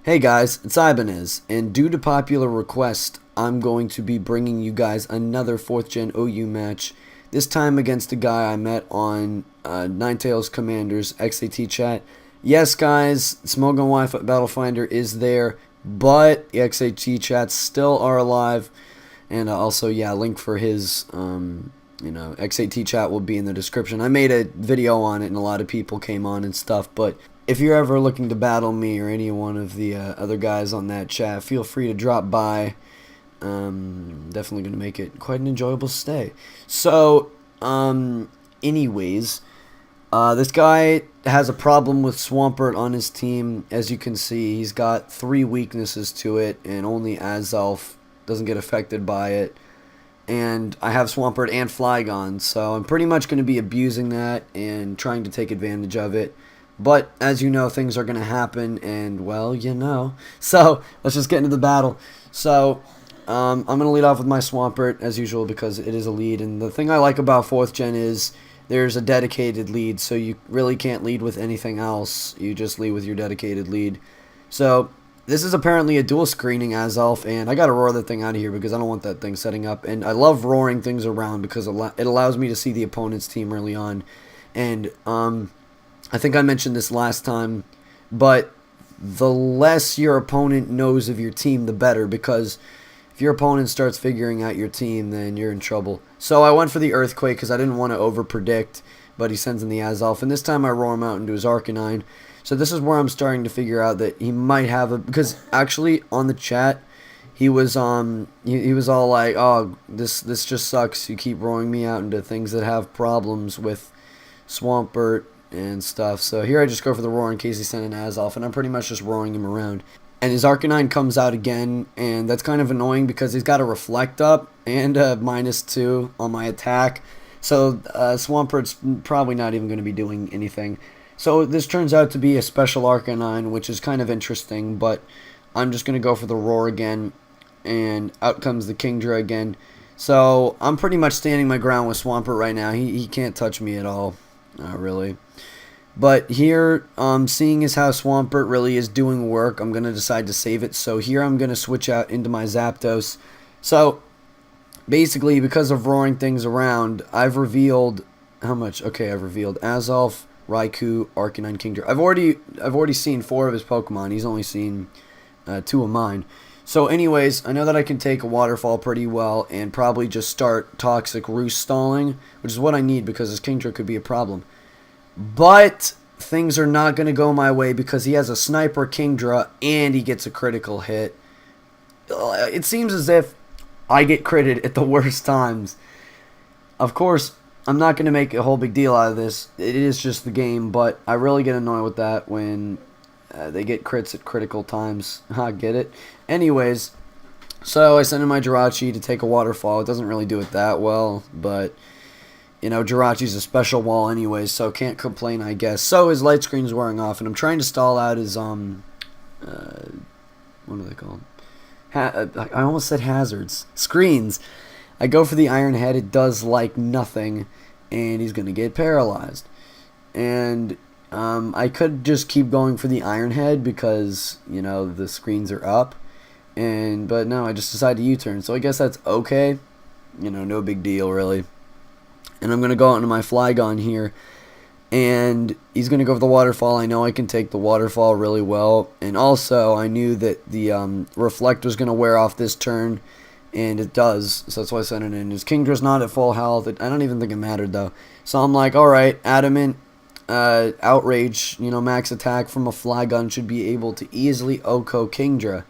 Hey guys, it's Ibanez, and due to popular request, I'm going to be bringing you guys another 4th Gen OU match, this time against a guy I met on Ninetales Commander's XAT chat. Yes guys, Smogon Wi-Fi Battle Finder is there, but the XAT chats still are alive, and also, yeah, link for his, XAT chat will be in the description. I made a video on it and a lot of people came on and stuff, but if you're ever looking to battle me or any one of the other guys on that chat, feel free to drop by. Definitely going to make it quite an enjoyable stay. So, anyways, this guy has a problem with Swampert on his team. As you can see, he's got 3 weaknesses to it, and only Azelf doesn't get affected by it. And I have Swampert and Flygon, so I'm pretty much going to be abusing that and trying to take advantage of it. But, as you know, things are going to happen, and, well, you know. So, let's just get into the battle. So, I'm going to lead off with my Swampert, as usual, because it is a lead. And the thing I like about 4th Gen is there's a dedicated lead, so you really can't lead with anything else. You just lead with your dedicated lead. So, this is apparently a dual screening Azelf, and I got to roar that thing out of here because I don't want that thing setting up. And I love roaring things around because it allows me to see the opponent's team early on. And, I think I mentioned this last time, but the less your opponent knows of your team, the better, because if your opponent starts figuring out your team, then you're in trouble. So I went for the Earthquake because I didn't want to over-predict, but he sends in the Azelf, and this time I roar him out into his Arcanine. So this is where I'm starting to figure out that he might have a... Because actually, on the chat, he was he was all like, oh, this just sucks. You keep roaring me out into things that have problems with Swampert and stuff. So here I just go for the roar in case he's sending Azelf, and I'm pretty much just roaring him around. And his Arcanine comes out again, and that's kind of annoying because he's got a Reflect up and a -2 on my attack. So Swampert's probably not even going to be doing anything. So this turns out to be a special Arcanine, which is kind of interesting, but I'm just going to go for the roar again, and out comes the Kingdra again. So I'm pretty much standing my ground with Swampert right now. He can't touch me at all. Not really. But here, seeing as how Swampert really is doing work, I'm going to decide to save it. So here I'm going to switch out into my Zapdos. So, basically, because of roaring things around, I've revealed... How much? Okay, I've revealed Azelf, Raikou, Arcanine, Kingdra. I've already seen 4 of his Pokemon. He's only seen 2 of mine. So anyways, I know that I can take a Waterfall pretty well and probably just start Toxic Roost stalling, which is what I need because his Kingdra could be a problem. But things are not going to go my way because he has a Sniper Kingdra and he gets a critical hit. It seems as if I get critted at the worst times. Of course, I'm not going to make a whole big deal out of this. It is just the game, but I really get annoyed with that when... they get crits at critical times. I get it. Anyways, so I send in my Jirachi to take a Waterfall. It doesn't really do it that well, but, you know, Jirachi's a special wall anyways, so can't complain, I guess. So his light screen's wearing off, and I'm trying to stall out his, what are they called? I almost said hazards. Screens. I go for the Iron Head. It does, like, nothing, and he's going to get paralyzed. And... I could just keep going for the Iron Head because, you know, the screens are up. But no, I just decided to U-turn. So I guess that's okay. You know, no big deal, really. And I'm going to go out into my Flygon here. And he's going to go for the Waterfall. I know I can take the Waterfall really well. And also, I knew that the Reflect was going to wear off this turn. And it does. So that's why I sent it in. His Kingdra's not at full health. I don't even think it mattered, though. So I'm like, alright, Adamant. Outrage, you know, max attack from a Flygon should be able to easily OHKO Kingdra.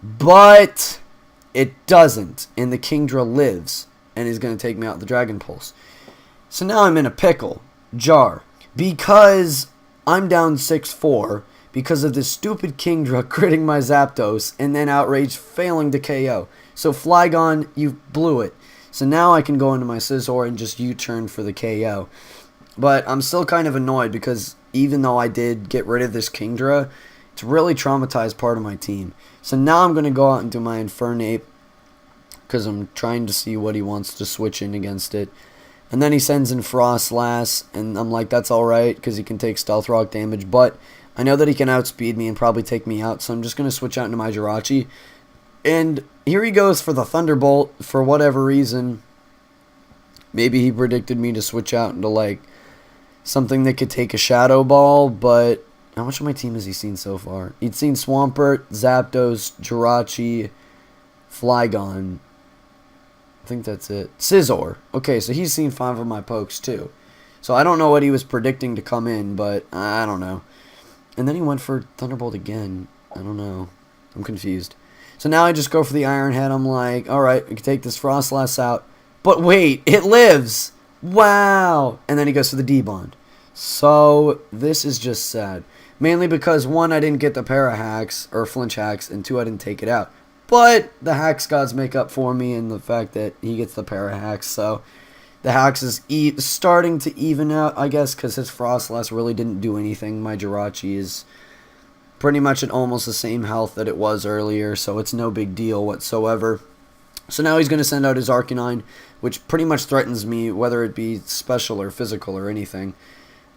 But it doesn't, and the Kingdra lives, and is going to take me out with the Dragon Pulse. So now I'm in a pickle, jar, because I'm down 6-4 because of this stupid Kingdra critting my Zapdos, and then Outrage failing to KO. So Flygon, you blew it. So now I can go into my Scizor and just U-turn for the KO. But I'm still kind of annoyed because even though I did get rid of this Kingdra, it's really traumatized part of my team. So now I'm going to go out and do my Infernape because I'm trying to see what he wants to switch in against it. And then he sends in Frostlass, and I'm like, that's alright because he can take Stealth Rock damage. But I know that he can outspeed me and probably take me out, so I'm just going to switch out into my Jirachi. And here he goes for the Thunderbolt for whatever reason. Maybe he predicted me to switch out into, like, something that could take a Shadow Ball, but how much of my team has he seen so far? He'd seen Swampert, Zapdos, Jirachi, Flygon. I think that's it. Scizor. Okay, so he's seen 5 of my pokes, too. So I don't know what he was predicting to come in, but I don't know. And then he went for Thunderbolt again. I don't know. I'm confused. So now I just go for the Iron Head. I'm like, alright, we can take this Frostlass out. But wait, it lives! Wow! And then he goes for the D-Bond. So this is just sad. Mainly because, 1, I didn't get the Para-Hacks, or Flinch Hacks, and 2, I didn't take it out. But the Hacks gods make up for me in the fact that he gets the Para-Hacks, so the Hacks is starting to even out, I guess, because his Frostlass really didn't do anything. My Jirachi is pretty much at almost the same health that it was earlier, so it's no big deal whatsoever. So now he's going to send out his Arcanine, which pretty much threatens me, whether it be special or physical or anything.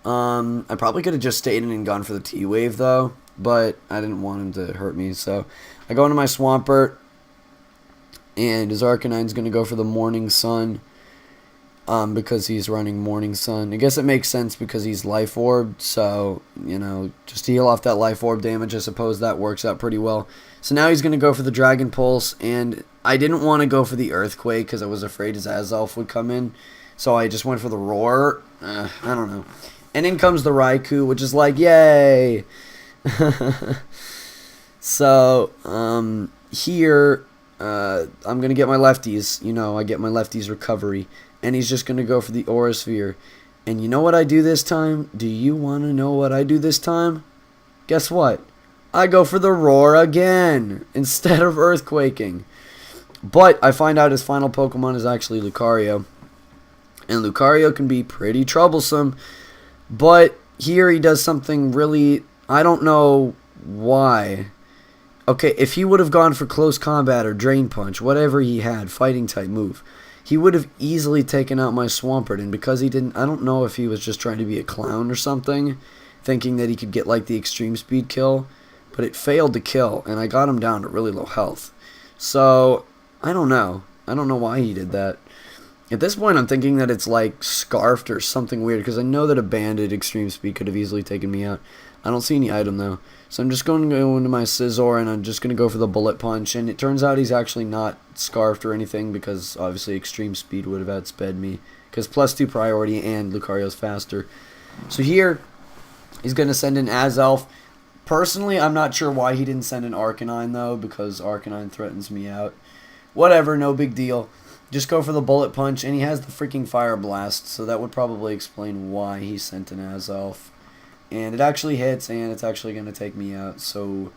I probably could have just stayed in and gone for the T-Wave, though, but I didn't want him to hurt me, so I go into my Swampert, and his Arcanine's going to go for the Morning Sun, because he's running Morning Sun. I guess it makes sense because he's Life Orbed, so, you know, just to heal off that Life Orb damage, I suppose that works out pretty well. So now he's going to go for the Dragon Pulse, and I didn't want to go for the Earthquake because I was afraid his Azelf would come in, so I just went for the Roar. I don't know. And in comes the Raikou, which is like, yay! So, here, I'm going to get my lefties. You know, I get my lefties recovery. And he's just going to go for the Aura Sphere. And you know what I do this time? Do you want to know what I do this time? Guess what? I go for the Roar again, instead of Earthquaking. But I find out his final Pokemon is actually Lucario. And Lucario can be pretty troublesome. But here he does something really, I don't know why. Okay, if he would have gone for Close Combat or Drain Punch, whatever he had, fighting type move, he would have easily taken out my Swampert. And because he didn't, I don't know if he was just trying to be a clown or something, thinking that he could get like the extreme speed kill, but it failed to kill, and I got him down to really low health. So, I don't know. I don't know why he did that. At this point, I'm thinking that it's like Scarfed or something weird, because I know that a Banded Extreme Speed could have easily taken me out. I don't see any item, though. So I'm just going to go into my Scizor, and I'm just going to go for the Bullet Punch. And it turns out he's actually not Scarfed or anything, because obviously Extreme Speed would have outsped me, because +2 priority and Lucario's faster. So here, he's going to send in Azelf. Personally, I'm not sure why he didn't send an Arcanine, though, because Arcanine threatens me out. Whatever, no big deal. Just go for the Bullet Punch, and he has the freaking Fire Blast, so that would probably explain why he sent an Azelf. And it actually hits, and it's actually going to take me out. So,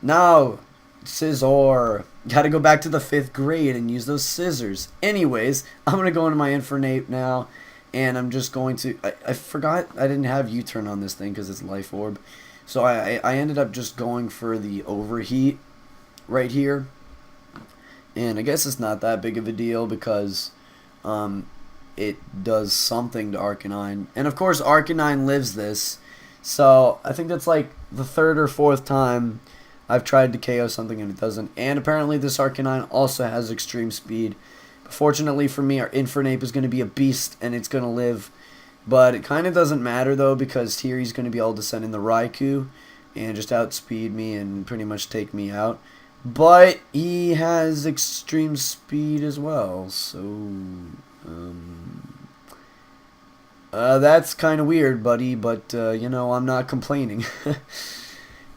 now, Scizor. Gotta go back to the 5th grade and use those scissors. Anyways, I'm going to go into my Infernape now, and I'm just going to... I forgot I didn't have U-turn on this thing because it's Life Orb. So I ended up just going for the Overheat right here. And I guess it's not that big of a deal because it does something to Arcanine. And of course Arcanine lives this. So I think that's like the 3rd or 4th time I've tried to KO something and it doesn't. And apparently this Arcanine also has extreme speed. But fortunately for me, our Infernape is going to be a beast and it's going to live. But it kind of doesn't matter though, because here he's going to be able to send in the Raikou and just outspeed me and pretty much take me out. But he has extreme speed as well, so that's kind of weird, buddy, but, you know, I'm not complaining.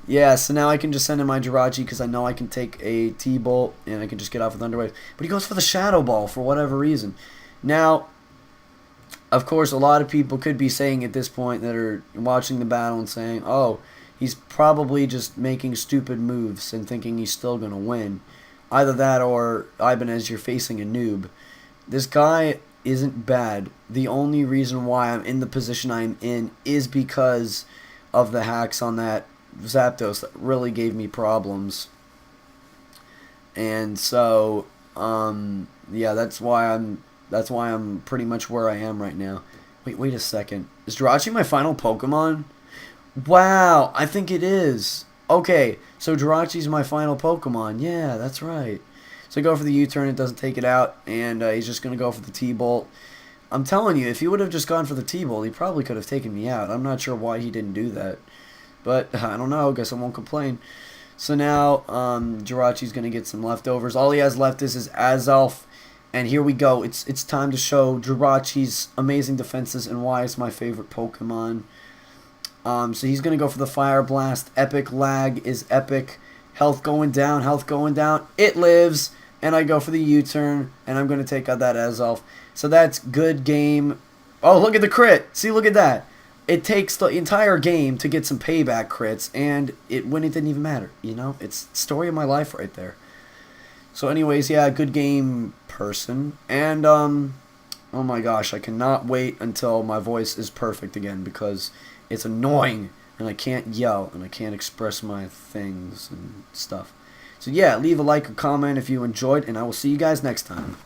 Yeah, so now I can just send in my Jirachi because I know I can take a T-Bolt and I can just get off with Thunderwave. But he goes for the Shadow Ball for whatever reason. Now, of course, a lot of people could be saying at this point that are watching the battle and saying, oh, he's probably just making stupid moves and thinking he's still going to win. Either that or, Ibanez, you're facing a noob. This guy isn't bad. The only reason why I'm in the position I'm in is because of the hacks on that Zapdos that really gave me problems. And so, yeah, that's why I'm pretty much where I am right now. Wait a second. Is Jirachi my final Pokemon? Wow, I think it is. Okay, so Jirachi's my final Pokemon. Yeah, that's right. So I go for the U-turn, it doesn't take it out, and he's just going to go for the T-Bolt. I'm telling you, if he would have just gone for the T-Bolt, he probably could have taken me out. I'm not sure why he didn't do that. But I don't know, guess I won't complain. So now Jirachi's going to get some leftovers. All he has left is his Azelf. And here we go. It's time to show Jirachi's amazing defenses and why it's my favorite Pokemon. So he's going to go for the Fire Blast. Epic lag is epic. Health going down, health going down. It lives. And I go for the U-turn. And I'm going to take out that Azelf. So that's good game. Oh, look at the crit. See, look at that. It takes the entire game to get some payback crits. And when it didn't even matter. You know, it's the story of my life right there. So anyways, yeah, good game, person. And, oh my gosh, I cannot wait until my voice is perfect again because it's annoying and I can't yell and I can't express my things and stuff. So yeah, leave a like or comment if you enjoyed and I will see you guys next time.